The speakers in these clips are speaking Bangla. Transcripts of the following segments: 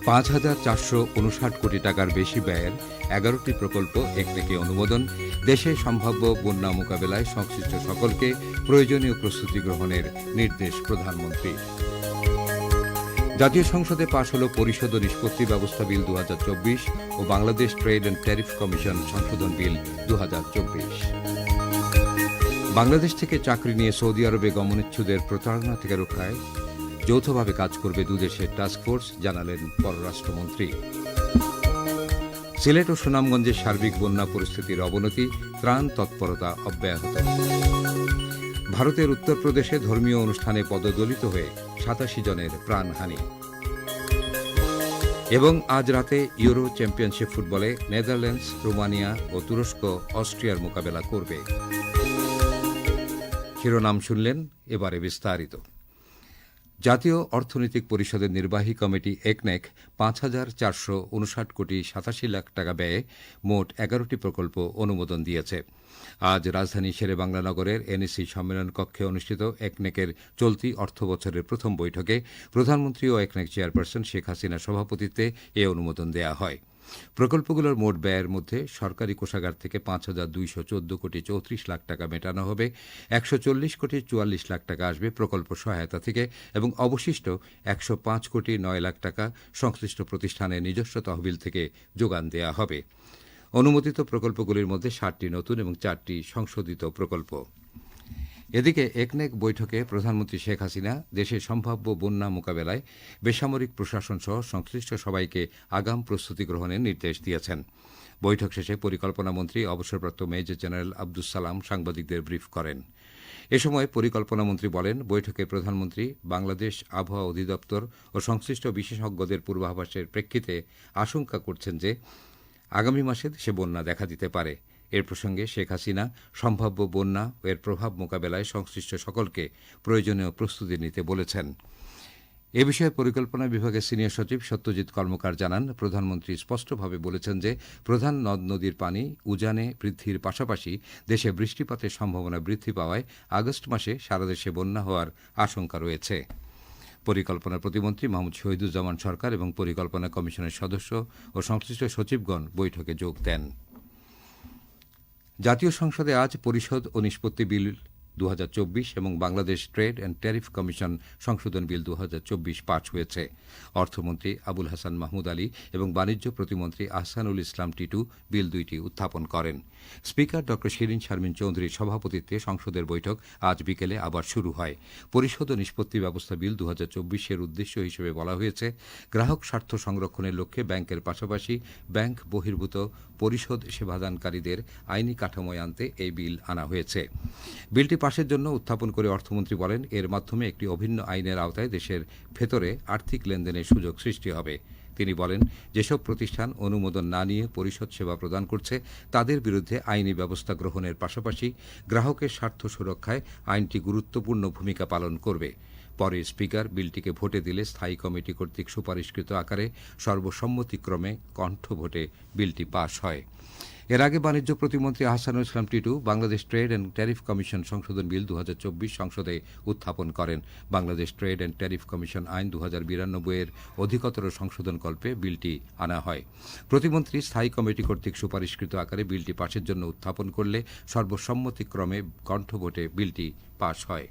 ৫,৪৫৯ কোটি টাকার বেশি ব্যয়ের ১১টি প্রকল্প একনেকে অনুমোদন। দেশে সম্ভাব্য বন্যা মোকাবেলায় সংশ্লিষ্ট সকলকে প্রয়োজনীয় প্রস্তুতি গ্রহণের নির্দেশ প্রধানমন্ত্রীর। জাতীয় সংসদে পাশ হল পরিশোধ ও নিষ্পত্তি ব্যবস্থা বিল ২০২৪ ও Bangladesh trade and tariff commission সংশোধন বিল ২০২৪। বাংলাদেশ থেকে চাকরি নিয়ে সৌদি আরবে গমনেচ্ছুদের প্রতারণা থেকে রক্ষায় যৌথভাবে কাজ করবে দুদেশের টাস্কফোর্স, জানালেন পররাষ্ট্রমন্ত্রী। সিলেট ও সুনামগঞ্জের সার্বিক বন্যা পরিস্থিতির অবনতি, ত্রাণ তৎপরতা অব্যাহত। ভারতের উত্তরপ্রদেশে ধর্মীয় অনুষ্ঠানে পদদলিত হয়ে ৮৭ জনের প্রাণহানি। এবং আজ রাতে ইউরো চ্যাম্পিয়নশিপ ফুটবলে নেদারল্যান্ডস, রোমানিয়া ও তুরস্ক অস্ট্রিয়ার মোকাবেলা করবে। শিরোনাম শুনলেন, এবারে বিস্তারিত। জাতীয় অর্থনৈতিক পরিষদের নির্বাহী কমিটি একনেক ৫,৪৫৯ কোটি ৮৭ লাখ টাকা ব্যয়ে মোট ১১টি প্রকল্প অনুমোদন দিয়েছে। আজ রাজধানী শেরেবাংলা নগরের এনএসি সম্মেলন কক্ষে অনুষ্ঠিত একনেকের চলতি অর্থবছরের প্রথম বৈঠকে প্রধানমন্ত্রী ও একনেক চেয়ারপারসন শেখ হাসিনার সভাপতিত্বে এ অনুমোদন দেয়া হয়। প্রকল্পগুলোর মোট ব্যয়ের মধ্যে সরকারি কোষাগার থেকে ৫,২১৪ কোটি ৩৪ লাখ টাকা মেটানো হবে, ১৪০ কোটি ৪৪ লাখ টাকা আসবে প্রকল্প সহায়তা থেকে এবং অবশিষ্ট ১০৫ কোটি ৯ লাখ টাকা সংশ্লিষ্ট প্রতিষ্ঠানের নিজস্ব তহবিল থেকে যোগান দেয়া হবে। অনুমোদিত প্রকল্পগুলির মধ্যে ৬০টি নতুন এবং ৪টি সংশোধিত প্রকল্প। এদিকে একনেক বৈঠকে প্রধানমন্ত্রী শেখ হাসিনা দেশের সম্ভাব্য বন্যা মোকাবেলায় বেসামরিক প্রশাসন সহ সংশ্লিষ্ট সবাইকে আগাম প্রস্তুতি গ্রহণের নির্দেশ দিয়েছেন। বৈঠক শেষে পরিকল্পনামন্ত্রী অবসরপ্রাপ্ত মেজর জেনারেল আব্দুস সালাম সাংবাদিকদের ব্রিফ করেন। এ সময় পরিকল্পনামন্ত্রী বলেন, বৈঠকে প্রধানমন্ত্রী বাংলাদেশ আবহাওয়া অধিদপ্তর ও সংশ্লিষ্ট বিশেষজ্ঞদের পূর্বাভাসের প্রেক্ষিতে আশঙ্কা করছেন যে আগামী মাসে দেশে বন্যা দেখা দিতে পারে। এর প্রসঙ্গে শেখ হাসিনা সম্ভাব্য বন্যা ও এর প্রভাব মোকাবেলায় সংশ্লিষ্ট সকলকে প্রয়োজনীয় প্রস্তুতি নিতে বলেছেন। এ বিষয়ে পরিকল্পনা বিভাগের সিনিয়র সচিব সত্যজিৎ কর্মকার জানান, প্রধানমন্ত্রী স্পষ্টভাবে বলেছেন যে প্রধান নদ নদীর পানি উজানে বৃদ্ধির পাশাপাশি দেশে বৃষ্টিপাতের সম্ভাবনা বৃদ্ধি পাওয়ায় আগস্ট মাসে সারা দেশে বন্যা হওয়ার আশঙ্কা রয়েছে। পরিকল্পনা প্রতিমন্ত্রী মাহমুদ শহীদুজ্জামান সরকার এবং পরিকল্পনা কমিশনের সদস্য ও সংশ্লিষ্ট সচিবগণ বৈঠকে যোগ দেন। জাতীয় সংসদে আজ পরিশোধ ও নিষ্পত্তি বিল ২০২৪ এবং Bangladesh trade and tariff commission সংশোধন বিল ২০২৪ পাস হয়েছে। অর্থমন্ত্রী আবুল হাসান মাহমুদ আলী এবং বাণিজ্য প্রতিমন্ত্রী আহসানুল ইসলাম টিটু বিল দুইটি উত্থাপন করেন। স্পিকার ড শিরিন শারমিন চৌধুরীর সভাপতিত্বে সংসদের বৈঠক আজ বিকেলে আবার শুরু হয়। পরিশোধ ও নিষ্পত্তি ব্যবস্থা বিল ২০২৪-এর উদ্দেশ্য হিসেবে বলা হয়েছে, গ্রাহক স্বার্থ সংরক্ষণের লক্ষ্যে ব্যাংকের পাশাপাশি ব্যাংক বহির্ভূত পরিশোধ সেবাদানকারীদের আইনি কাঠামোয় আনতে এই বিল আনা হয়েছে। বিলটি পাশের জন্য উত্থাপন করে অর্থমন্ত্রী বলেন, এর মাধ্যমে একটি অভিন্ন আইনের আওতায় দেশের ভেতরে আর্থিক লেনদেনের সুযোগ সৃষ্টি হবে। তিনি বলেন, যেসব প্রতিষ্ঠান অনুমোদন না নিয়ে পরিশোধ সেবা প্রদান করছে তাদের বিরুদ্ধে আইনি ব্যবস্থা গ্রহণের পাশাপাশি গ্রাহকের স্বার্থ সুরক্ষায় আইনটি গুরুত্বপূর্ণ ভূমিকা পালন করবে। পরে স্পিকার বিলটিকে ভোটে দিলে স্থায়ী কমিটি কর্তৃক সুপারিশকৃত আকারে সর্বসম্মতিক্রমে কণ্ঠ ভোটে বিলটি পাস হয়। এর আগে বাণিজ্য প্রতিমন্ত্রী Ahsanul Islam Tipu Bangladesh trade and tariff commission সংশোধন বিল ২০২৪ সংসদে উত্থাপন করেন। Bangladesh trade and tariff commission আইন ২০৯২-এর অধিকতর সংশোধনকল্পে বিলটি আনা হয়। প্রতিমন্ত্রী স্থায়ী কমিটি কর্তৃক সুপারিশকৃত আকারে বিলটি পাশের জন্য উত্থাপন করলে সর্বসম্মতিক্রমে কণ্ঠ ভোটে বিলটি পাস হয়।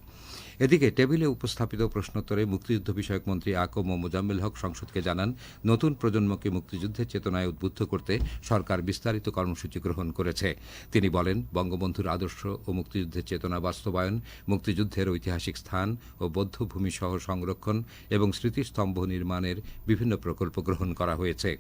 এদিকে টেবিলে উপস্থাপিত প্রশ্নোত্তরে মুক্তিযুদ্ধ বিষয়ক মন্ত্রী আকম ও মোজাম্মেল হক সংসদকে জানান, নতুন প্রজন্মকে মুক্তিযুদ্ধের চেতনায় উদ্বুদ্ধ করতে সরকার বিস্তারিত কর্মসূচি গ্রহণ করেছে। তিনি বলেন, বঙ্গবন্ধুর আদর্শ ও মুক্তিযুদ্ধের চেতনা বাস্তবায়ন, মুক্তিযুদ্ধের ঐতিহাসিক স্থান ও বৌদ্ধভূমি সহ সংরক্ষণ এবং স্মৃতিস্তম্ভ নির্মাণের বিভিন্ন প্রকল্প গ্রহণ করা হয়েছে।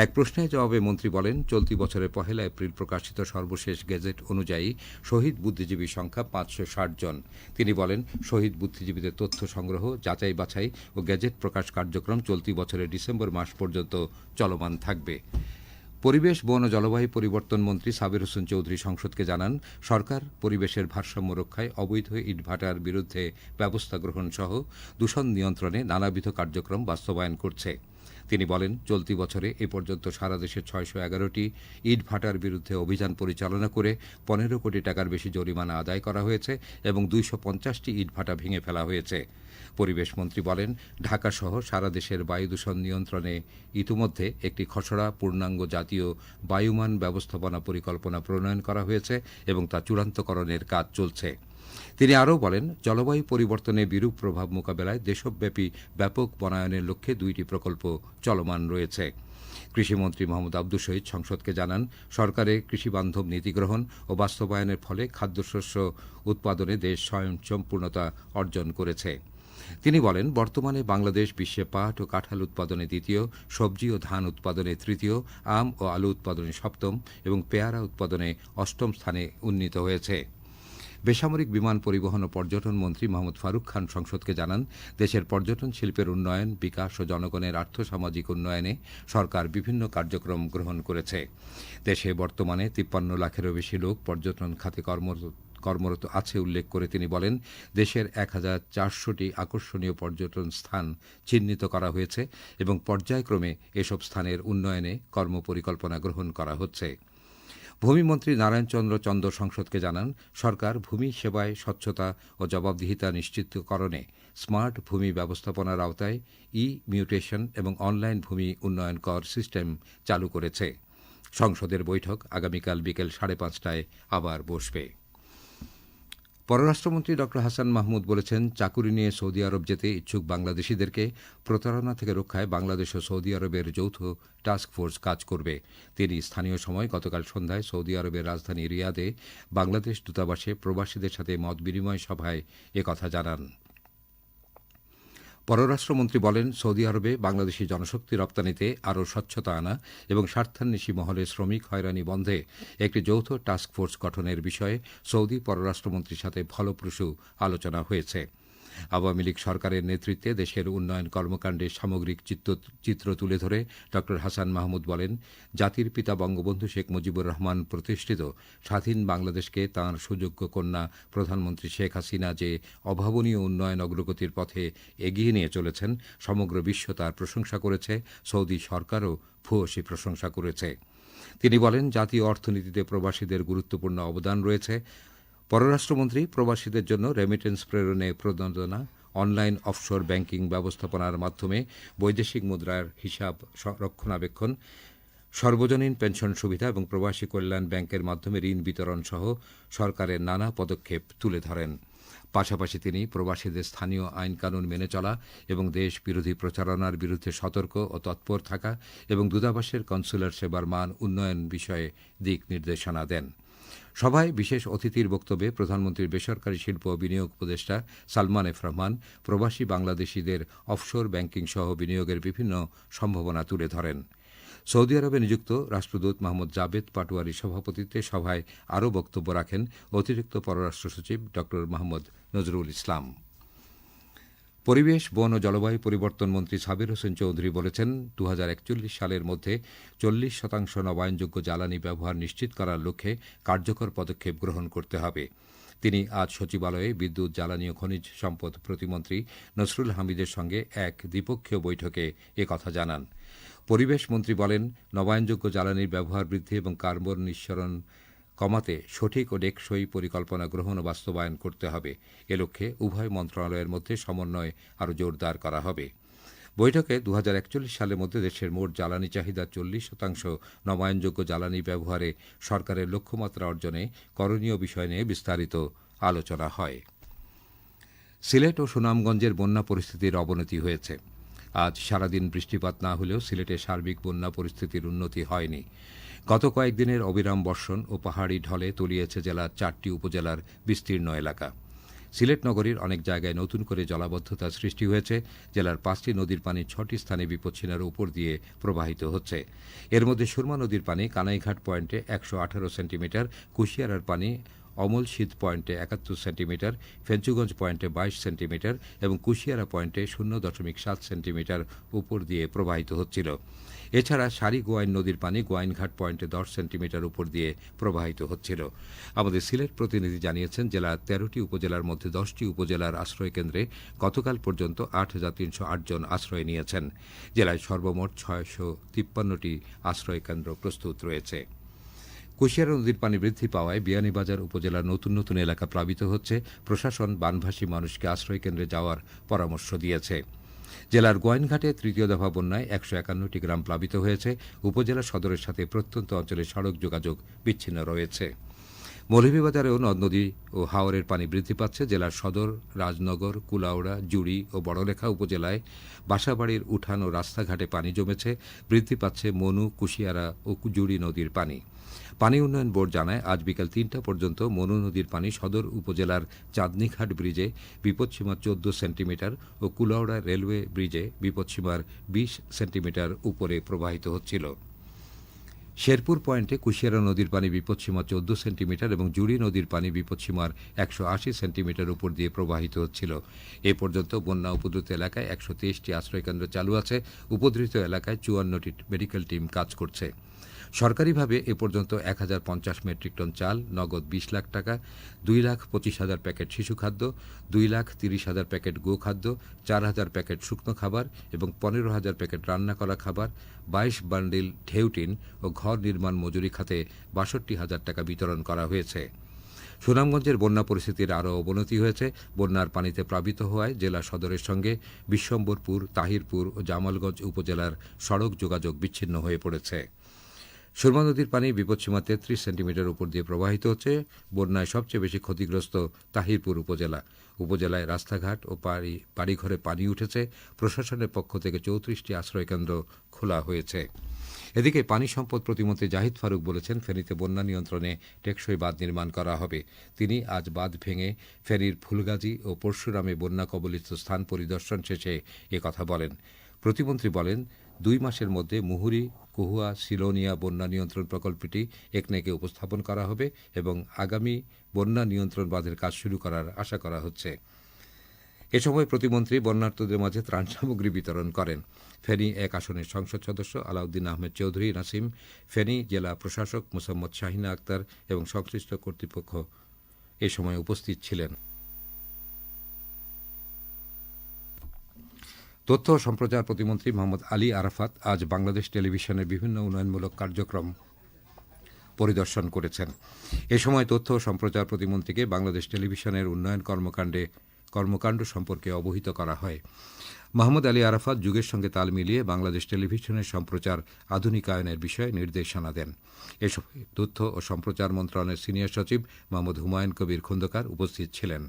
এক প্রশ্নের জবাবে মন্ত্রী বলেন, চলতি বছরের ১ এপ্রিল প্রকাশিত সর্বশেষ গেজেট অনুযায়ী শহীদ বুদ্ধিজীবীর সংখ্যা ৫৬০ জন। তিনি বলেন, শহীদ বুদ্ধিজীবীদের তথ্য সংগ্রহ, যাচাই বাছাই ও গেজেট প্রকাশ কার্যক্রম চলতি বছরের ডিসেম্বর মাস পর্যন্ত চলমান থাকবে। পরিবেশ, বন ও জলবায়ু পরিবর্তন মন্ত্রী সাবির হোসেন চৌধুরী সংসদকে জানান, সরকার পরিবেশের ভারসাম্য রক্ষায় অবৈধ ইটভাটার বিরুদ্ধে ব্যবস্থা গ্রহণ সহ দূষণ নিয়ন্ত্রণে নানাবিধ কার্যক্রম বাস্তবায়ন করছে। তিনি বলেন, চলতি বছরে এ পর্যন্ত সারা দেশে 611টি ইট ভাটার বিরুদ্ধে অভিযান পরিচালনা করে 15 কোটি টাকার বেশি জরিমানা আদায় করা হয়েছে এবং 250টি ইট ভাটা ভেঙে ফেলা হয়েছে। পরিবেশ মন্ত্রী বলেন, ঢাকাসহ সারা দেশের বায়ু দূষণ নিয়ন্ত্রণে ইতিমধ্যে একটি খসড়া পূর্ণাঙ্গ জাতীয় বায়ুমান ব্যবস্থাপনা পরিকল্পনা প্রণয়ন করা হয়েছে এবং তা চূড়ান্তকরণের কাজ চলছে। তিনি আরও বলেন, জলবায়ু পরিবর্তনে বিরূপ প্রভাব মোকাবেলায় দেশব্যাপী ব্যাপক বনায়নের লক্ষ্যে 2টি প্রকল্প চলমান রয়েছে। কৃষিমন্ত্রী মোহাম্মদ আব্দুস শহীদ সংসদকে জানান, সরকারের কৃষিবান্ধব নীতি গ্রহণ ও বাস্তবায়নের ফলে খাদ্যশস্য উৎপাদনে দেশ স্বয়ংসম্পূর্ণতা অর্জন করেছে। তিনি বলেন, বর্তমানে বাংলাদেশ বিশ্বে পাট ও কাঁঠাল উৎপাদনে দ্বিতীয়, সবজি ও ধান উৎপাদনে তৃতীয়, আম ও আলু উৎপাদনে সপ্তম এবং পেয়ারা উৎপাদনে অষ্টম স্থানে উন্নীত হয়েছে। বেসামরিক বিমান পরিবহন ও পর্যটন মন্ত্রী মোহাম্মদ ফারুক খান সংসদকে জানান, দেশের পর্যটন শিল্পের উন্নয়ন, বিকাশ ও জনগণের আর্থসামাজিক উন্নয়নে সরকার বিভিন্ন কার্যক্রম গ্রহণ করেছে। দেশে বর্তমানে 53 লাখেরও বেশি লোক পর্যটন খাতে কর্মরত আছে উল্লেখ করে তিনি বলেন, দেশের 1400টি আকর্ষণীয় পর্যটন স্থান চিহ্নিত করা হয়েছে এবং পর্যায়ক্রমে এসব স্থানের উন্নয়নে কর্মপরিকল্পনা গ্রহণ করা হচ্ছে। ভূমিমন্ত্রী নারায়ণচন্দ্র চন্দ সংসদকে জানান, সরকার ভূমি সেবায় স্বচ্ছতা ও জবাবদিহিতা নিশ্চিতকরণে স্মার্ট ভূমি ব্যবস্থাপনার আওতায় মিউটেশন এবং অনলাইন ভূমি উন্নয়ন কর সিস্টেম চালু করেছে। সংসদের বৈঠক আগামীকাল বিকেল 5:30টায় আবার বসবে। পররাষ্ট্রমন্ত্রী ড হাসান মাহমুদ বলেছেন, চাকুরি নিয়ে সৌদি আরব যেতে ইচ্ছুক বাংলাদেশিদেরকে প্রতারণা থেকে রক্ষায় বাংলাদেশ ও সৌদি আরবের যৌথ টাস্ক ফোর্স কাজ করবে। তিনি স্থানীয় সময় গতকাল সন্ধ্যায় সৌদি আরবের রাজধানী রিয়াদে বাংলাদেশ দূতাবাসে প্রবাসীদের সাথে মত বিনিময় সভায় একথা জানান। পররাষ্ট্রমন্ত্রী বলেন, সৌদি আরবে বাংলাদেশি জনশক্তি রপ্তানিতে আরও স্বচ্ছতা আনা এবং স্বার্থান্বেষী মহলে শ্রমিক হয়রানি বন্ধে একটি যৌথ টাস্ক ফোর্স গঠনের বিষয়ে সৌদি পররাষ্ট্রমন্ত্রীর সাথে ফলপ্রসূ আলোচনা হয়েছে। আওয়ামী লীগ সরকারের নেতৃত্বে দেশের উন্নয়ন কর্মকাণ্ডের সামগ্রিক চিত্র তুলে ধরে ড হাসান মাহমুদ বলেন, জাতির পিতা বঙ্গবন্ধু শেখ মুজিবুর রহমান প্রতিষ্ঠিত স্বাধীন বাংলাদেশকে তাঁর সুযোগ্য কন্যা প্রধানমন্ত্রী শেখ হাসিনা যে অভাবনীয় উন্নয়ন অগ্রগতির পথে এগিয়ে নিয়ে চলেছেন, সমগ্র বিশ্ব তার প্রশংসা করেছে, সৌদি সরকারও ভূয়সী প্রশংসা করেছে। তিনি বলেন, জাতীয় অর্থনীতিতে প্রবাসীদের গুরুত্বপূর্ণ অবদান রয়েছে। পররাষ্ট্রমন্ত্রী প্রবাসীদের জন্য রেমিটেন্স প্রেরণে প্রণোদনা, অনলাইন অফশোর ব্যাংকিং ব্যবস্থাপনার মাধ্যমে বৈদেশিক মুদ্রার হিসাব রক্ষণাবেক্ষণ, সর্বজনীন পেনশন সুবিধা এবং প্রবাসী কল্যাণ ব্যাংকের মাধ্যমে ঋণ বিতরণ সহ সরকারের নানা পদক্ষেপ তুলে ধরেন। পাশাপাশি তিনি প্রবাসীদের স্থানীয় আইনকানুন মেনে চলা এবং দেশ বিরোধী প্রচারণার বিরুদ্ধে সতর্ক ও তৎপর থাকা এবং দূতাবাসের কনসুলার সেবার মান উন্নয়ন বিষয়ে দিক নির্দেশনা দেন। সভায় বিশেষ অতিথির বক্তব্যে প্রধানমন্ত্রীর বেসরকারি শিল্প ও বিনিয়োগ উপদেষ্টা সালমান এফ রহমান প্রবাসী বাংলাদেশিদের অফশোর ব্যাংকিং সহ বিনিয়োগের বিভিন্ন সম্ভাবনা তুলে ধরেন। সৌদি আরবে নিযুক্ত রাষ্ট্রদূত মোহাম্মদ জাবেদ পাটোয়ারির সভাপতিত্বে সভায় আরও বক্তব্য রাখেন অতিরিক্ত পররাষ্ট্র সচিব ড মোহাম্মদ নজরুল ইসলাম। পরিবেশ, বন ও জলবায়ু পরিবর্তন মন্ত্রী সাবির হোসেন চৌধুরী বলেছেন, 2041 সালের মধ্যে 40% নবায়নযোগ্য জ্বালানি ব্যবহার নিশ্চিত করার লক্ষ্যে কার্যকর পদক্ষেপ গ্রহণ করতে হবে। তিনি আজ সচিবালয়ে বিদ্যুৎ, জ্বালানি ও খনিজ সম্পদ প্রতিমন্ত্রী নসরুল হামিদের সঙ্গে এক দ্বিপক্ষীয় বৈঠকে একথা জানান। পরিবেশ মন্ত্রী বলেন, নবায়নযোগ্য জ্বালানির ব্যবহার বৃদ্ধি এবং কার্বন নিঃসরণ কমাতে সঠিক ও টেকসই পরিকল্পনা গ্রহণ ও বাস্তবায়ন করতে হবে। এ লক্ষ্যে উভয় মন্ত্রণালয়ের মধ্যে সমন্বয় আরও জোরদার করা হবে। বৈঠকে 2041 সালের মধ্যে দেশের মোট জ্বালানি চাহিদার 40% নবায়নযোগ্য জ্বালানি ব্যবহারে সরকারের লক্ষ্যমাত্রা অর্জনে করণীয় বিষয় নিয়ে বিস্তারিত আলোচনা হয়। সিলেট ও সুনামগঞ্জের বন্যা পরিস্থিতির অবনতি হয়েছে। আজ সারাদিন বৃষ্টিপাত না হলেও সিলেটে সার্বিক বন্যা পরিস্থিতির উন্নতি হয়নি। গত কয়েকদিনের অবিরাম বর্ষণ ও পাহাড়ি ঢলে তলিয়েছে জেলার 4টি উপজেলার বিস্তীর্ণ এলাকা। সিলেট নগরীর অনেক জায়গায় নতুন করে জলাবদ্ধতার সৃষ্টি হয়েছে। জেলার 5টি নদীর পানি 6টি স্থানে বিপদসীমার উপর দিয়ে প্রবাহিত হচ্ছে। এর মধ্যে সুরমা নদীর পানি কানাইঘাট পয়েন্টে 118 সেন্টিমিটার, কুশিয়ারার পানি অমল শীত পয়েন্টে ৭১ সেন্টিমিটার, ফেঞ্চুগঞ্জ পয়েন্টে ২২ সেন্টিমিটার এবং কুশিয়ারা পয়েন্টে ০.৭ সেন্টিমিটার উপর দিয়ে প্রবাহিত হচ্ছিল। এছাড়া সারি গোয়াইন নদীর পানি গোয়াইনঘাট পয়েন্টে ১০ সেন্টিমিটার উপর দিয়ে প্রবাহিত হচ্ছিল। আমাদের সিলেট প্রতিনিধি জানিয়েছেন, জেলার ১৩টি উপজেলার মধ্যে 10টি উপজেলার আশ্রয় কেন্দ্রে গতকাল পর্যন্ত ৮,৩০৮ জন আশ্রয় নিয়েছেন। জেলায় সর্বমোট ৬৫৩টি আশ্রয় কেন্দ্র প্রস্তুত রয়েছে। কুশিয়ারা নদীর পানি বৃদ্ধি পাওয়ায় বিয়ানীবাজার উপজেলার নতুন নতুন এলাকা প্লাবিত হচ্ছে। প্রশাসন বানভাসী মানুষকে আশ্রয় কেন্দ্রে যাওয়ার পরামর্শ দিয়েছে। জেলার গোয়াইনঘাটে তৃতীয় দফা বন্যায় ১৫১টি গ্রাম প্লাবিত হয়েছে। উপজেলা সদরের সাথে প্রত্যন্ত অঞ্চলে সড়ক যোগাযোগ বিচ্ছিন্ন রয়েছে। মৌলভীবাজারেও নদ নদী ও হাওরের পানি বৃদ্ধি পাচ্ছে। জেলার সদর, রাজনগর, কুলাউড়া, জুড়ি ও বড়লেখা উপজেলায় বাসাবাড়ির উঠান ও রাস্তাঘাটে পানি জমেছে। বৃদ্ধি পাচ্ছে মনু, কুশিয়ারা ও জুড়ি নদীর পানি। পানি উন্নয়ন বোর্ড জানায়, আজ বিকাল ৩টা পর্যন্ত মনু নদীর পানি সদর উপজেলার চাঁদনীঘাট ব্রিজে বিপদসীমা ১৪ সেন্টিমিটার ও কুলাউড়া রেলওয়ে ব্রিজে বিপদসীমার ২০ সেন্টিমিটার উপরে প্রবাহিত হচ্ছিল। শেরপুর পয়েন্টে কুশিয়ারা নদীর পানি বিপদসীমা ১৪ সেন্টিমিটার এবং জুড়ি নদীর পানি বিপদসীমার ১৮০ সেন্টিমিটার উপর দিয়ে প্রবাহিত হচ্ছিল। এ পর্যন্ত বন্যা উপদ্রুত এলাকায় ১২৩টি আশ্রয়কেন্দ্র চালু আছে। উপদ্রুত এলাকায় ৫৪টি মেডিকেল টিম কাজ করছে। সরকারিভাবে এ পর্যন্ত ১,০৫০ মেট্রিক টন চাল, নগদ ২০ লাখ টাকা, ২,২৫,০০০ প্যাকেট শিশু খাদ্য, ২,৩০,০০০ প্যাকেট গোখাদ্য, ৪,০০০ প্যাকেট শুকনো খাবার এবং ১৫,০০০ প্যাকেট রান্না করা খাবার, ২২ বান্ডিল ঢেউটিন ও ঘর নির্মাণ মজুরি খাতে ৬২,০০০ টাকা বিতরণ করা হয়েছে। সুনামগঞ্জের বন্যা পরিস্থিতির আরও অবনতি হয়েছে। বন্যার পানিতে প্লাবিত হওয়ায় জেলা সদরের সঙ্গে বিশ্বম্বরপুর, তাহিরপুর ও জামালগঞ্জ উপজেলার সড়ক যোগাযোগ বিচ্ছিন্ন হয়ে পড়েছে। সুরমা নদীর পানি বিপদসীমা ৩৩ সেন্টিমিটার উপর দিয়ে প্রবাহিত হচ্ছে। বন্যায় সবচেয়ে বেশি ক্ষতিগ্রস্ত তাহিরপুর উপজেলা। উপজেলায় রাস্তাঘাট ও বাড়িঘরে পানি উঠেছে। প্রশাসনের পক্ষ থেকে ৩৪টি আশ্রয়কেন্দ্র খোলা হয়েছে। এদিকে পানি সম্পদ প্রতিমন্ত্রী জাহিদ ফারুক বলেছেন, ফেনীতে বন্যা নিয়ন্ত্রণে টেকসই বাঁধ নির্মাণ করা হবে। তিনি আজ বাঁধ ভেঙে ফেনীর ফুলগাজী ও পরশুরামে বন্যা কবলিত স্থান পরিদর্শন শেষে একথা বলেন। প্রতিমন্ত্রী বলেন, ২ মাসের মধ্যে মুহুরী, কহুয়া, সিলোনিয়া বন্যা নিয়ন্ত্রণ প্রকল্পটি একনেকে উপস্থাপন করা হবে এবং আগামী বন্যা নিয়ন্ত্রণ বাঁধের কাজ শুরু করার আশা করা হচ্ছে। এ সময় প্রতিমন্ত্রী বন্যার্তদের মাঝে ত্রাণ সামগ্রী বিতরণ করেন। ফেনী ১ আসনের সংসদ সদস্য আলাউদ্দিন আহমেদ চৌধুরী নাসিম, ফেনী জেলা প্রশাসক মোসাম্মদ শাহিনা আক্তার এবং সংশ্লিষ্ট কর্তৃপক্ষ এ সময় উপস্থিত ছিলেন। তথ্য ও সম্প্রচার প্রতিমন্ত্রী মোহাম্মদ আলী আরাফাত আজ বাংলাদেশ টেলিভিশনের বিভিন্ন উন্নয়নমূলক কার্যক্রম পরিদর্শন করেছেন। এ সময় তথ্য ও সম্প্রচার প্রতিমন্ত্রীকে বাংলাদেশ টেলিভিশনের উন্নয়ন কর্মকাণ্ড সম্পর্কে অবহিত করা হয়। মোহাম্মদ আলী আরাফাত যুগের সঙ্গে তাল মিলিয়ে বাংলাদেশ টেলিভিশনের সম্প্রচার আধুনিকায়নের বিষয়ে নির্দেশনা দেন। এ সময় তথ্য ও সম্প্রচার মন্ত্রণালয়ের সিনিয়র সচিব মোহাম্মদ হুমায়ুন কবির খন্দকার উপস্থিত ছিলেন।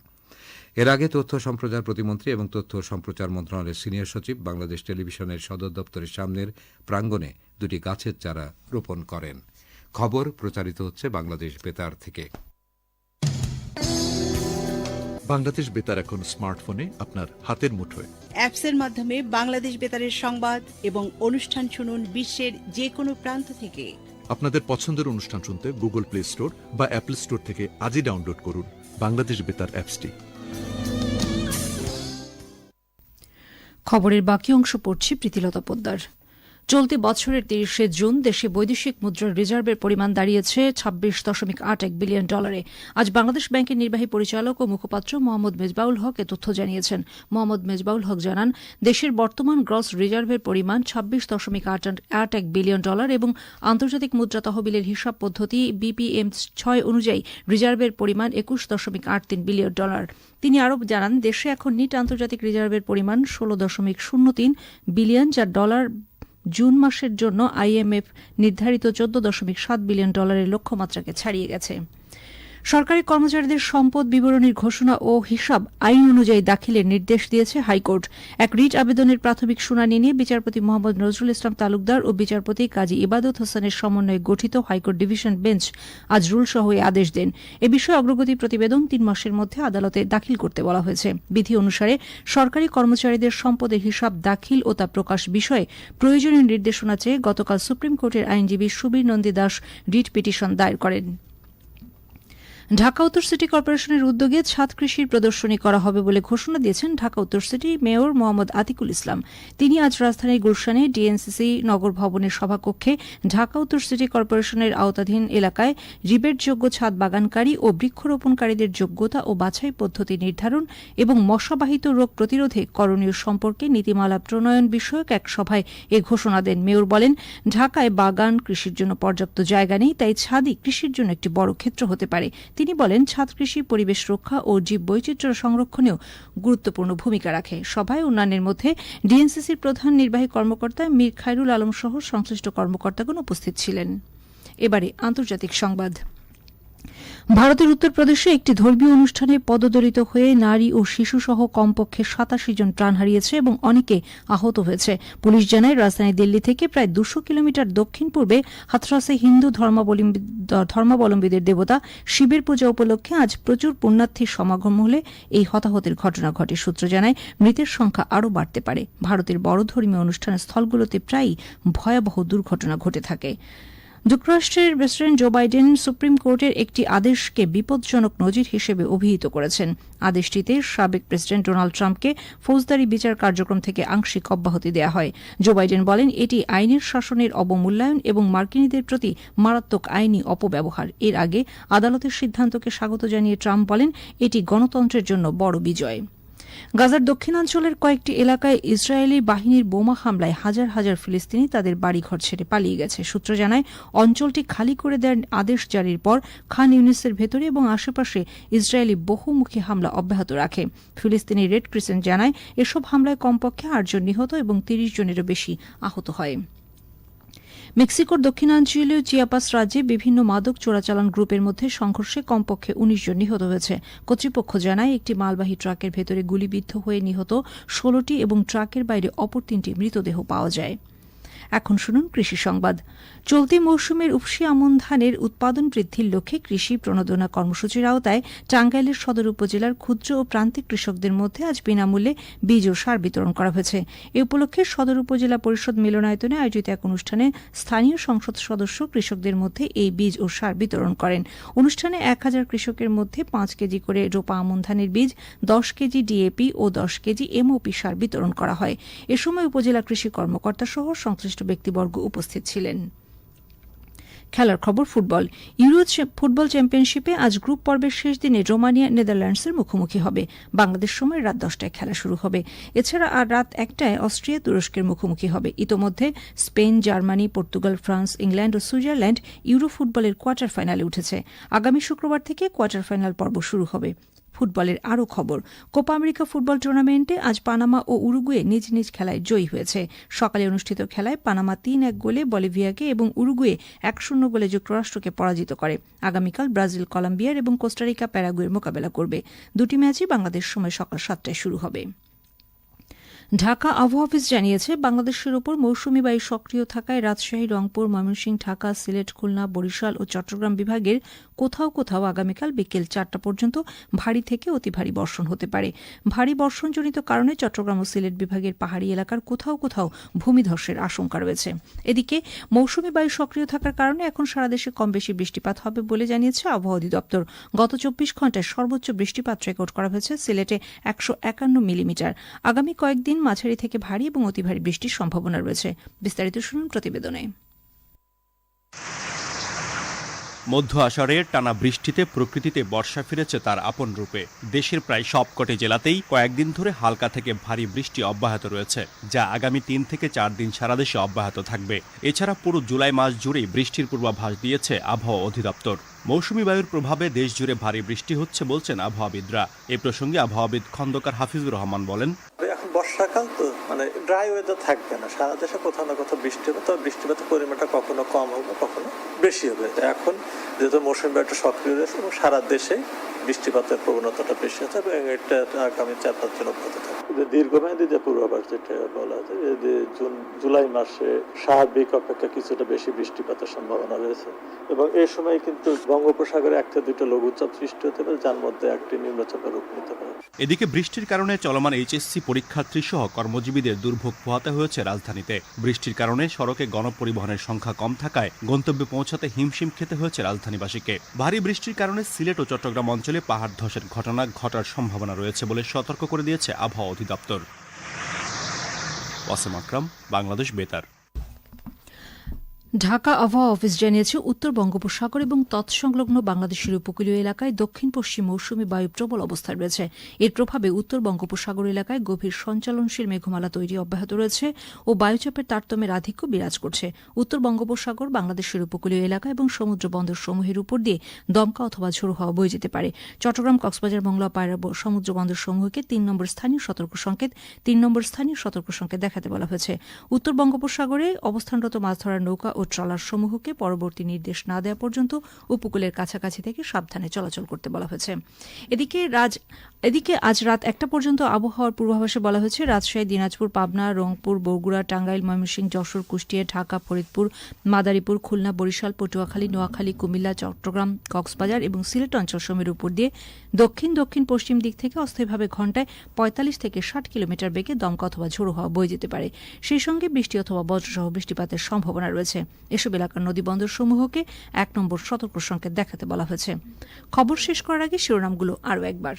এর আগে তথ্য সম্প্রচার প্রতিমন্ত্রী এবং তথ্য সম্প্রচার মন্ত্রণালয়ের সিনিয়র সচিব বাংলাদেশ টেলিভিশনের সদর দপ্তরের সামনের প্রাঙ্গণে ২টি গাছের চারা রোপণ করেন। খবর প্রচারিত হচ্ছে বাংলাদেশ বেতার থেকে। বাংলাদেশ বেতার এখন স্মার্টফোনে আপনার হাতের মুঠোয়। অ্যাপসের মাধ্যমে বাংলাদেশ বেতারের সংবাদ এবং অনুষ্ঠান শুনুন বিশ্বের যে কোনো প্রান্ত থেকে। আপনাদের পছন্দের অনুষ্ঠান শুনতে গুগল প্লে স্টোর বা অ্যাপল স্টোর থেকে আজই ডাউনলোড করুন বাংলাদেশ বেতার অ্যাপসটি। খবরের বাকি অংশ পড়ছি প্রীতিলতা পোদ্দার। চলতি বছরের ৩০শে জুন দেশে বৈদেশিক মুদ্রার রিজার্ভের পরিমাণ দাঁড়িয়েছে ২৬.৮১ বিলিয়ন ডলারে। আজ বাংলাদেশ ব্যাংকের নির্বাহী পরিচালক ও মুখপাত্র মোহাম্মদ মেজবাউল হক এ তথ্য জানিয়েছেন। মোহাম্মদ মেজবাউল হক জানান, দেশের বর্তমান গ্রস রিজার্ভের পরিমাণ ২৬.৮১ বিলিয়ন ডলার এবং আন্তর্জাতিক মুদ্রা তহবিলের হিসাব পদ্ধতি BPM-6 অনুযায়ী রিজার্ভের পরিমাণ ২১.৮৩ বিলিয়ন ডলার। তিনি আরও জানান, দেশে এখন নিট আন্তর্জাতিক রিজার্ভের পরিমাণ ১৬.০৩ বিলিয়ন, যা ডলার জুন মাসের জন্য IMF নির্ধারিত ১৪.৭ বিলিয়ন ডলারের লক্ষ্যমাত্রাকে ছাড়িয়ে গেছে। সরকারি কর্মচারীদের সম্পদ বিবরণীর ঘোষণা ও হিসাব আইন অনুযায়ী দাখিলের নির্দেশ দিয়েছে হাইকোর্ট। এক রিট আবেদনের প্রাথমিক শুনানি নিয়ে বিচারপতি মোহাম্মদ নজরুল ইসলাম তালুকদার ও বিচারপতি কাজী ইবাদত হোসেনের সমন্বয়ে গঠিত হাইকোর্ট ডিভিশন বেঞ্চ আজ রুলসহ এই আদেশ দেন। এ বিষয়ে অগ্রগতি প্রতিবেদন ৩ মাসের মধ্যে আদালতে দাখিল করতে বলা হয়েছে। বিধি অনুসারে সরকারি কর্মচারীদের সম্পদের হিসাব দাখিল ও তা প্রকাশ বিষয়ে প্রয়োজনীয় নির্দেশনা চেয়ে গতকাল সুপ্রিম কোর্টের আইনজীবী সুবীর নন্দী দাস রিট পিটিশন দায়ের করেন। ঢাকা উত্তর সিটি কর্পোরেশনের উদ্যোগে ছাদ কৃষির প্রদর্শনী করা হবে বলে ঘোষণা দিয়েছেন ঢাকা উত্তর সিটি মেয়র মোহাম্মদ আতিকুল ইসলাম। তিনি আজ রাজধানীর গুলশানে ডিএনসিসি নগর ভবনের সভাকক্ষে ঢাকা উত্তর সিটি কর্পোরেশনের আওতাধীন এলাকায় রিবেটযোগ্য ছাদ বাগানকারী ও বৃক্ষরোপণকারীদের যোগ্যতা ও বাছাই পদ্ধতি নির্ধারণ এবং মশাবাহিত রোগ প্রতিরোধে করণীয় সম্পর্কে নীতিমালা প্রণয়ন বিষয়ক এক সভায় এ ঘোষণা দেন। মেয়র বলেন, ঢাকায় বাগান কৃষির জন্য পর্যাপ্ত জায়গা নেই, তাই ছাদই কৃষির জন্য একটি বড় ক্ষেত্র হতে পারে। তিনি বলেন, ছাদ কৃষি পরিবেশ রক্ষা ও জীববৈচিত্র্য সংরক্ষণেও গুরুত্বপূর্ণ ভূমিকা রাখে। সভায় অন্যান্যের মধ্যে ডিএনসিসির প্রধান নির্বাহী কর্মকর্তা মীর খায়রুল আলম সহ সংশ্লিষ্ট কর্মকর্তাগণ উপস্থিত ছিলেন। এবারে আন্তর্জাতিক সংবাদ। ভারতের উত্তরপ্রদেশে একটি ধর্মীয় অনুষ্ঠানে পদদলিত হয়ে নারী ও শিশুসহ কমপক্ষে ৮৭ জন প্রাণ হারিয়েছে এবং অনেকে আহত হয়েছে। পুলিশ জানায়, রাজধানী দিল্লি থেকে প্রায় ২০০ কিলোমিটার দক্ষিণ পূর্বে হাথরাসে হিন্দু ধর্মাবলম্বীদের দেবতা শিবের পূজা উপলক্ষে আজ প্রচুর পুণ্যার্থীর সমাগম হলে এই হতাহতের ঘটনা ঘটে। সূত্র জানায়, মৃতের সংখ্যা আরও বাড়তে পারে। ভারতের বড় ধর্মীয় অনুষ্ঠানের স্থলগুলোতে প্রায়ই ভয়াবহ দুর্ঘটনা ঘটে থাকে। যুক্তরাষ্ট্রের প্রেসিডেন্ট জো বাইডেন সুপ্রিম কোর্টের একটি আদেশকে বিপজ্জনক নজির হিসেবে অভিহিত করেছেন। আদেশটিতে সাবেক প্রেসিডেন্ট ডোনাল্ড ট্রাম্পকে ফৌজদারি বিচার কার্যক্রম থেকে আংশিক অব্যাহতি দেওয়া হয়। জো বাইডেন বলেন, এটি আইনের শাসনের অবমূল্যায়ন এবং মার্কিনীদের প্রতি মারাত্মক আইনি অপব্যবহার। এর আগে আদালতের সিদ্ধান্তকে স্বাগত জানিয়ে ট্রাম্প বলেন, এটি গণতন্ত্রের জন্য বড় বিজয়। গাজার দক্ষিণাঞ্চলের কয়েকটি এলাকায় ইসরায়েলি বাহিনীর বোমা হামলায় হাজার হাজার ফিলিস্তিনি তাদের বাড়িঘর ছেড়ে পালিয়ে গেছে। সূত্র জানায়, অঞ্চলটি খালি করে দেওয়ার আদেশ জারির পর খান ইউনিসের ভেতরে এবং আশেপাশে ইসরায়েলি বহুমুখী হামলা অব্যাহত রাখে। ফিলিস্তিনি রেড ক্রিসেন্ট জানায়, এসব হামলায় কমপক্ষে ৮ জন নিহত এবং ৩০ জনেরও বেশি আহত হয়। মেক্সিকোর দক্ষিণাঞ্চলীয় চিয়াপাস রাজ্যে বিভিন্ন মাদক চোরাচালান গ্রুপের মধ্যে সংঘর্ষে কমপক্ষে ১৯ জন নিহত হয়েছে। কর্তৃপক্ষ জানায়, একটি মালবাহী ট্রাকের ভেতরে গুলিবিদ্ধ হয়ে নিহত ১৬টি এবং ট্রাকের বাইরে অপর ৩টি মৃতদেহ পাওয়া যায়। এখন শুনুন কৃষি সংবাদ। চলতি মৌসুমের উফশী আমন ধানের উৎপাদন বৃদ্ধির লক্ষ্যে কৃষি প্রণোদনা কর্মসূচির আওতায় টাঙ্গাইলের সদর উপজেলার ক্ষুদ্র ও প্রান্তিক কৃষকদের মধ্যে আজ বিনামূল্যে বীজ ও সার বিতরণ করা হয়েছে। এ উপলক্ষে সদর উপজেলা পরিষদ মিলনায়তনে আয়োজিত এক অনুষ্ঠানে স্থানীয় সংসদ সদস্য কৃষকদের মধ্যে এই বীজ ও সার বিতরণ করেন। অনুষ্ঠানে ১,০০০ কৃষকের মধ্যে ৫ কেজি করে রোপা আমন ধানের বীজ, ১০ কেজি ডিএপি ও ১০ কেজি এমওপি সার বিতরণ করা হয়। এ সময় উপজেলা কৃষি কর্মকর্তা সহ সংশ্লিষ্ট ব্যক্তিবর্গ উপস্থিত ছিলেন। খেলার খবর। ফুটবল। ইউরো ফুটবল চ্যাম্পিয়নশিপে আজ গ্রুপ পর্বের শেষ দিনে রোমানিয়া নেদারল্যান্ডসের মুখোমুখি হবে। বাংলাদেশ সময় রাত ১০টায় খেলা শুরু হবে। এছাড়া আর রাত ১টায় অস্ট্রিয়া তুরস্কের মুখোমুখি হবে। ইতোমধ্যে Spain, Germany, Portugal, France, England ও সুইজারল্যান্ড ইউরো ফুটবলের কোয়ার্টার ফাইনালে উঠেছে। আগামী শুক্রবার থেকে কোয়ার্টার ফাইনাল পর্ব শুরু হবে। ফুটবলের আরও খবর। কোপা আমেরিকা ফুটবল টুর্নামেন্টে আজ পানামা ও উরুগুয়ে নিজ নিজ খেলায় জয়ী হয়েছে। সকালে অনুষ্ঠিত খেলায় পানামা ৩-১ গোলে বলিভিয়াকে এবং উরুগুয়ে ১-০ গোলে যুক্তরাষ্ট্রকে পরাজিত করে। আগামীকাল ব্রাজিল কলম্বিয়ার এবং কোস্টারিকা প্যারাগুয়ের মোকাবেলা করবে। দুটি ম্যাচই বাংলাদেশ সময় সকাল ৭টায় শুরু হবে। ঢাকা আবহাওয়া অফিস জানিয়েছে, বাংলাদেশের ওপর মৌসুমী বায়ু সক্রিয় থাকায় রাজশাহী, রংপুর, ময়মনসিংহ, ঢাকা, সিলেট, খুলনা, বরিশাল ও চট্টগ্রাম বিভাগের কোথাও কোথাও আগামীকাল বিকেল ৪টা পর্যন্ত ভারী থেকে অতি ভারী বর্ষণ হতে পারে। ভারী বর্ষণজনিত কারণে চট্টগ্রাম ও সিলেট বিভাগের পাহাড়ি এলাকার কোথাও কোথাও ভূমিধসের আশঙ্কা রয়েছে। এদিকে মৌসুমী বায়ু সক্রিয় থাকার কারণে এখন সারা দেশে কম বেশি বৃষ্টিপাত হবে বলে জানিয়েছে আবহাওয়া অধিদপ্তর। গত ২৪ ঘণ্টায় সর্বোচ্চ বৃষ্টিপাত রেকর্ড করা হয়েছে সিলেটে ১৫১ মিলিমিটার। আগামী কয়েকদিন মাঝারি থেকে ভারী এবং অতি ভারী বৃষ্টির সম্ভাবনা রয়েছে। বিস্তারিত শুনুন প্রতিবেদনে। মধ্য আষাঢ়ের টানা বৃষ্টিতে প্রকৃতিতে বর্ষা ফিরেছে তার আপন রূপে। দেশের প্রায় সবকটি জেলাতেই কয়েকদিন ধরে হালকা থেকে ভারী বৃষ্টি অব্যাহত রয়েছে, যা আগামী ৩ থেকে ৪ দিন সারা দেশে অব্যাহত থাকবে। এছাড়া পুরো জুলাই মাস জুড়েই বৃষ্টির পূর্বাভাস দিয়েছে আবহাওয়া অধিদপ্তর। মৌসুমী বায়ুর প্রভাবে দেশ জুড়ে ভারী বৃষ্টি হচ্ছে বলছেন আবহাওয়াবিদরা। এ প্রসঙ্গে আবহাওয়াবিদ খন্দকার হাফিজুর রহমান বলেন, এখন বর্ষাকাল তো ড্রাই ওয়েদার থাকবে না, সারা দেশে কোথাও না কোথাও বৃষ্টি হবে। তবে বৃষ্টিপাতের পরিমাণটা কখনো কম হবে, কখনো বেশি হবে। এখন যেহেতু মৌসুমী বায়ুটা সক্রিয় রয়েছে এবং সারা দেশে বৃষ্টিপাতের প্রবণতাটা বেশি আছে এবং এটা আগামী ৪-৫ দিন অব্যাহত থাকবে। দীর্ঘমেয়াদী যে পূর্বাভাস যেটা বলা আছে যে জুলাই মাসে স্বাভাবিক অপেক্ষা কিছুটা বেশি বৃষ্টিপাতের সম্ভাবনা রয়েছে এবং এই সময় কিন্তু বঙ্গোপসাগরে ১ থেকে ২টা লঘুচাপ সৃষ্টি হতে পারে, যার মধ্যে একটি নিম্নচাপের রূপ নিতে পারে। এদিকে বৃষ্টির কারণে চলমান এইচএসসি পরীক্ষা যাত্রী সহ কর্মজীবীদের দুর্ভোগ পোহাতে হয়েছে রাজধানীতে। বৃষ্টির কারণে সড়কে গণপরিবহনের সংখ্যা কম থাকায় গন্তব্যে পৌঁছাতে হিমশিম খেতে হয়েছে রাজধানীবাসীকে। ভারী বৃষ্টির কারণে সিলেট ও চট্টগ্রাম অঞ্চলে পাহাড় ধসের ঘটনা ঘটার সম্ভাবনা রয়েছে বলে সতর্ক করে দিয়েছে আবহাওয়া অধিদপ্তর। ওয়াসিম আকরাম, বাংলাদেশ বেতার। ঢাকা আবহাওয়া অফিস জানিয়েছে, উত্তর বঙ্গোপসাগর এবং তৎসংলগ্ন বাংলাদেশের উপকূলীয় এলাকায় দক্ষিণ পশ্চিম মৌসুমী বায়ু প্রবল অবস্থায় রয়েছে। এর প্রভাবে উত্তর বঙ্গোপসাগর এলাকায় গভীর সঞ্চালনশীল মেঘমালা তৈরি অব্যাহত রয়েছে ও বায়ুচাপের তারতম্যের আধিক্য বিরাজ করছে। উত্তর বঙ্গোপসাগর, বাংলাদেশের উপকূলীয় এলাকা এবং সমুদ্র বন্দরসমূহের উপর দিয়ে দমকা অথবা ঝোড়ো হাওয়া বয়ে যেতে পারে। চট্টগ্রাম, কক্সবাজার, মংলা, পায়রা সমুদ্র বন্দরসমূহকে 3 নম্বর স্থানীয় সতর্ক সংকেত 3 নম্বর স্থানীয় সতর্ক সংকেত দেখাতে বলা হয়েছে। উত্তর বঙ্গোপসাগরে অবস্থানরত মাছ ধরার নৌকা ও ট্রলার সমূহকে পরবর্তী নির্দেশ না দেওয়া পর্যন্ত উপকূলের কাছাকাছি থেকে সাবধানে চলাচল করতে বলা হয়েছে। এদিকে আজ রাত 1টা পর্যন্ত আবহাওয়ার পূর্বাভাসে বলা হয়েছে, রাজশাহী, দিনাজপুর, পাবনা, রংপুর, বগুড়া, টাঙ্গাইল, ময়মনসিংহ, যশোর, কুষ্টিয়া, ঢাকা, ফরিদপুর, মাদারীপুর, খুলনা, বরিশাল, পটুয়াখালী, নোয়াখালী, কুমিল্লা, চট্টগ্রাম, কক্সবাজার এবং সিলেট অঞ্চলসমূহের উপর দিয়ে দক্ষিণ দক্ষিণ পশ্চিম দিক থেকে অস্থায়ীভাবে ঘণ্টায় 45 থেকে 60 কিলোমিটার বেগে দমকা অথবা ঝোড়ো হাওয়া বয়ে যেতে পারে। সেই সঙ্গে বৃষ্টি অথবা বজ্রসহ বৃষ্টিপাতের সম্ভাবনা রয়েছে। এসব এলাকার নদী বন্দরসমূহকে 1 নম্বর সতর্ক সংকেত দেখাতে বলা হয়েছে। খবর শেষ করার আগে শিরোনামগুলো আরও একবার।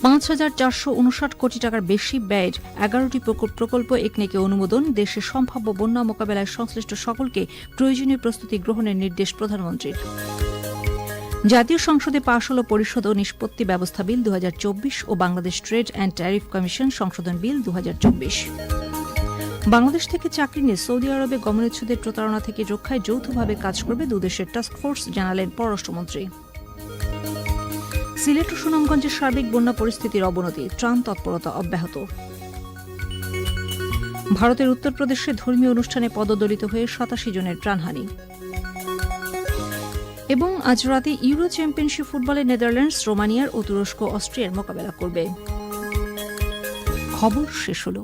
৫,৪৫৯ কোটি টাকার বেশি ব্যয়ের 11টি প্রকল্প একনেকে অনুমোদন। দেশের সম্ভাব্য বন্যা মোকাবেলায় সংশ্লিষ্ট সকলকে প্রয়োজনীয় প্রস্তুতি গ্রহণের নির্দেশ প্রধানমন্ত্রীর। জাতীয় সংসদে পাশ হল পরিষদ ও নিষ্পত্তি ব্যবস্থা বিল 2024 ও Bangladesh trade and tariff commission সংশোধন বিল 2024। বাংলাদেশ থেকে চাকরি নিয়ে সৌদি আরবে গমনেচ্ছুদের প্রতারণা থেকে রক্ষায় যৌথভাবে কাজ করবে দুদেশের টাস্কফোর্স, জানালেন পররাষ্ট্রমন্ত্রী। সিলেট ও সুনামগঞ্জের সার্বিক বন্যা পরিস্থিতির অবনতি, ত্রাণ তৎপরতা অব্যাহত। ভারতের উত্তরপ্রদেশে ধর্মীয় অনুষ্ঠানে পদদলিত হয়ে 87 জনের প্রাণহানি। এবং আজ রাতে ইউরো চ্যাম্পিয়নশিপ ফুটবলে নেদারল্যান্ডস, রোমানিয়ার ও তুরস্ক অস্ট্রিয়ার মোকাবেলা করবে। খবর শেষ হল।